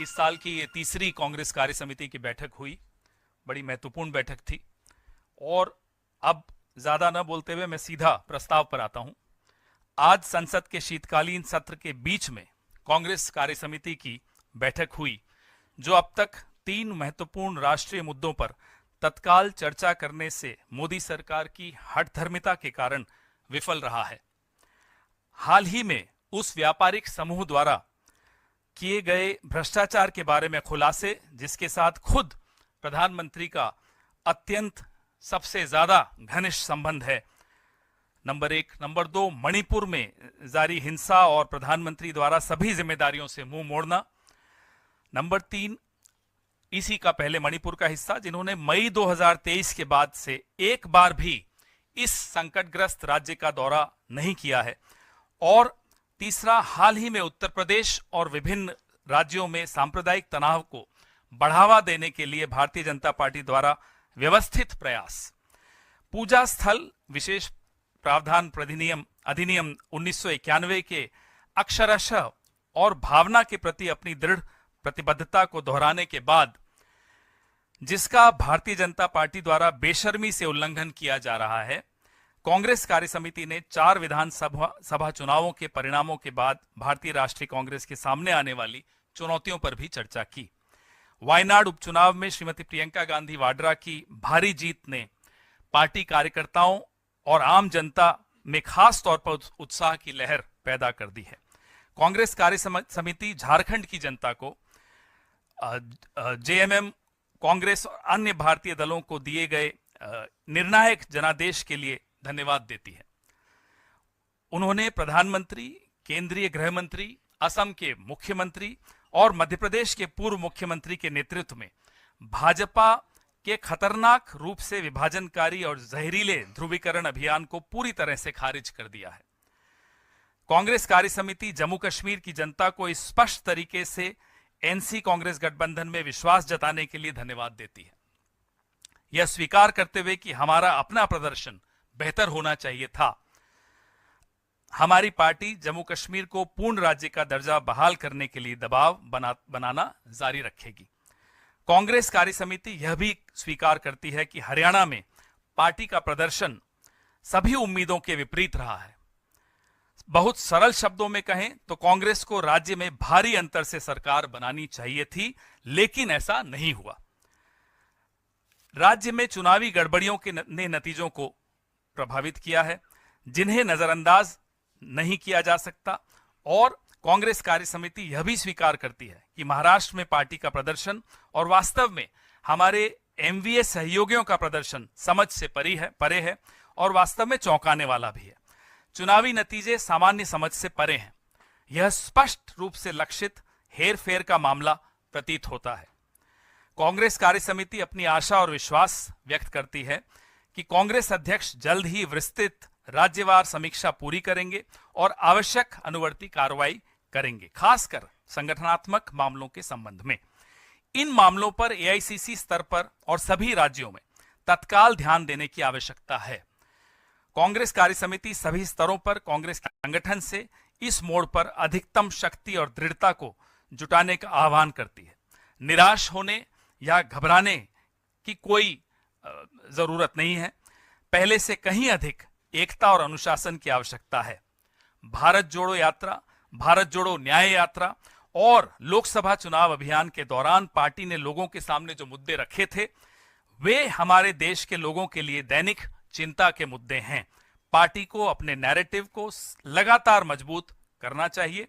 इस साल की ये तीसरी कांग्रेस कार्य समिति की बैठक हुई। बड़ी महत्वपूर्ण बैठक थी। और अब ज्यादा न बोलते हुए मैं सीधा प्रस्ताव पर आता हूं। आज संसद के शीतकालीन सत्र के बीच में कांग्रेस कार्य समिति की बैठक हुई, जो अब तक 3 महत्वपूर्ण राष्ट्रीय मुद्दों पर तत्काल चर्चा करने से मोदी सरकार की हठधर्मिता के कारण विफल रहा है। हाल ही में उस व्यापारिक समूह द्वारा किए गए भ्रष्टाचार के बारे में खुलासे, जिसके साथ खुद प्रधानमंत्री का अत्यंत सबसे ज्यादा घनिष्ठ संबंध है, नंबर 1। नंबर 2, मणिपुर में जारी हिंसा और प्रधानमंत्री द्वारा सभी जिम्मेदारियों से मुंह मोड़ना। नंबर 3, इसी का पहले मणिपुर का हिस्सा, जिन्होंने मई 2023 के बाद से एक बार भी इस संकटग्रस्त राज्य का दौरा नहीं किया है। और तीसरा, हाल ही में उत्तर प्रदेश और विभिन्न राज्यों में सांप्रदायिक तनाव को बढ़ावा देने के लिए भारतीय जनता पार्टी द्वारा व्यवस्थित प्रयास। पूजा स्थल विशेष प्रावधान अधिनियम 1991 के अक्षरशः और भावना के प्रति अपनी दृढ़ प्रतिबद्धता को दोहराने के बाद, जिसका भारतीय जनता पार्टी द्वारा बेशर्मी से उल्लंघन किया जा रहा है, कांग्रेस कार्य समिति ने 4 विधानसभा चुनावों के परिणामों के बाद भारतीय राष्ट्रीय कांग्रेस के सामने आने वाली चुनौतियों पर भी चर्चा की। वायनाड उपचुनाव में श्रीमती प्रियंका गांधी वाड्रा की भारी जीत ने पार्टी कार्यकर्ताओं और आम जनता में खास तौर पर उत्साह की लहर पैदा कर दी है। कांग्रेस कार्य समिति झारखंड की जनता को जेएमएम, कांग्रेस और अन्य भारतीय दलों को दिए गए निर्णायक जनादेश के लिए धन्यवाद देती है। उन्होंने प्रधानमंत्री, केंद्रीय गृह मंत्री, असम के मुख्यमंत्री और मध्य प्रदेश के पूर्व मुख्यमंत्री के नेतृत्व में भाजपा के खतरनाक रूप से विभाजनकारी और जहरीले ध्रुवीकरण अभियान को पूरी तरह से खारिज कर दिया है। कांग्रेस कार्य समिति जम्मू कश्मीर की जनता को स्पष्ट तरीके से एनसी कांग्रेस गठबंधन में विश्वास जताने के लिए धन्यवाद देती है, यह स्वीकार करते हुए कि हमारा अपना प्रदर्शन बेहतर होना चाहिए था। हमारी पार्टी जम्मू कश्मीर को पूर्ण राज्य का दर्जा बहाल करने के लिए दबाव बनाना जारी रखेगी। कांग्रेस कार्य समिति यह भी स्वीकार करती है कि हरियाणा में पार्टी का प्रदर्शन सभी उम्मीदों के विपरीत रहा है। बहुत सरल शब्दों में कहें तो कांग्रेस को राज्य में भारी अंतर से सरकार बनानी चाहिए थी, लेकिन ऐसा नहीं हुआ। राज्य में चुनावी गड़बड़ियों के नतीजों को प्रभावित किया है, जिन्हें नजरअंदाज नहीं किया जा सकता। और कांग्रेस कार्य समिति यह भी स्वीकार करती है कि महाराष्ट्र में पार्टी का प्रदर्शन और वास्तव में हमारे एमवीए सहयोगियों का प्रदर्शन समझ से परे है और वास्तव में चौंकाने वाला भी है। चुनावी नतीजे सामान्य समझ से परे हैं। यह स्पष्ट रूप से लक्षित हेरफेर का मामला प्रतीत होता है। कांग्रेस कार्य समिति अपनी आशा और विश्वास व्यक्त करती है कि कांग्रेस अध्यक्ष जल्द ही विस्तृत राज्यवार समीक्षा पूरी करेंगे और आवश्यक अनुवर्ती कार्रवाई करेंगे, खासकर संगठनात्मक मामलों के संबंध में। इन मामलों पर एआईसीसी स्तर पर और सभी राज्यों में तत्काल ध्यान देने की आवश्यकता है। कांग्रेस कार्य समिति सभी स्तरों पर कांग्रेस के संगठन से इस मोड़ पर अधिकतम शक्ति और दृढ़ता को जुटाने का आह्वान करती है। निराश होने या घबराने की कोई जरूरत नहीं है। पहले से कहीं अधिक एकता और अनुशासन की आवश्यकता है। भारत जोड़ो यात्रा, भारत जोड़ो न्याय यात्रा और लोकसभा चुनाव अभियान के दौरान पार्टी ने लोगों के सामने जो मुद्दे रखे थे, वे हमारे देश के लोगों के लिए दैनिक चिंता के मुद्दे हैं। पार्टी को अपने नैरेटिव को लगातार मजबूत करना चाहिए।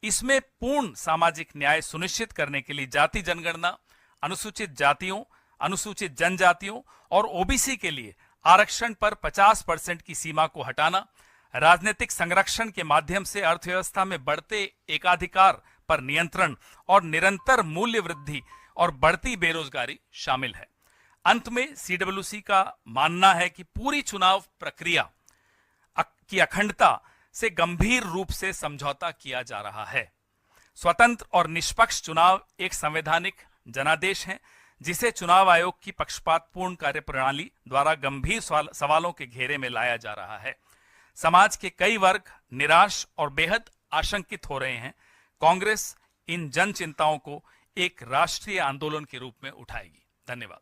इसमें पूर्ण सामाजिक न्याय सुनिश्चित करने के लिए जाति जनगणना, अनुसूचित जातियों, अनुसूचित जनजातियों और ओबीसी के लिए आरक्षण पर 50% की सीमा को हटाना, राजनीतिक संरक्षण के माध्यम से अर्थव्यवस्था में बढ़ते एकाधिकार पर नियंत्रण और निरंतर मूल्य वृद्धि और बढ़ती बेरोजगारी शामिल है। अंत में सीडब्ल्यूसी का मानना है कि पूरी चुनाव प्रक्रिया की अखंडता से गंभीर रूप से समझौता किया जा रहा है। स्वतंत्र और निष्पक्ष चुनाव एक संवैधानिक जनादेश है, जिसे चुनाव आयोग की पक्षपातपूर्ण कार्यप्रणाली द्वारा गंभीर सवालों के घेरे में लाया जा रहा है। समाज के कई वर्ग निराश और बेहद आशंकित हो रहे हैं। कांग्रेस इन जन चिंताओं को एक राष्ट्रीय आंदोलन के रूप में उठाएगी। धन्यवाद।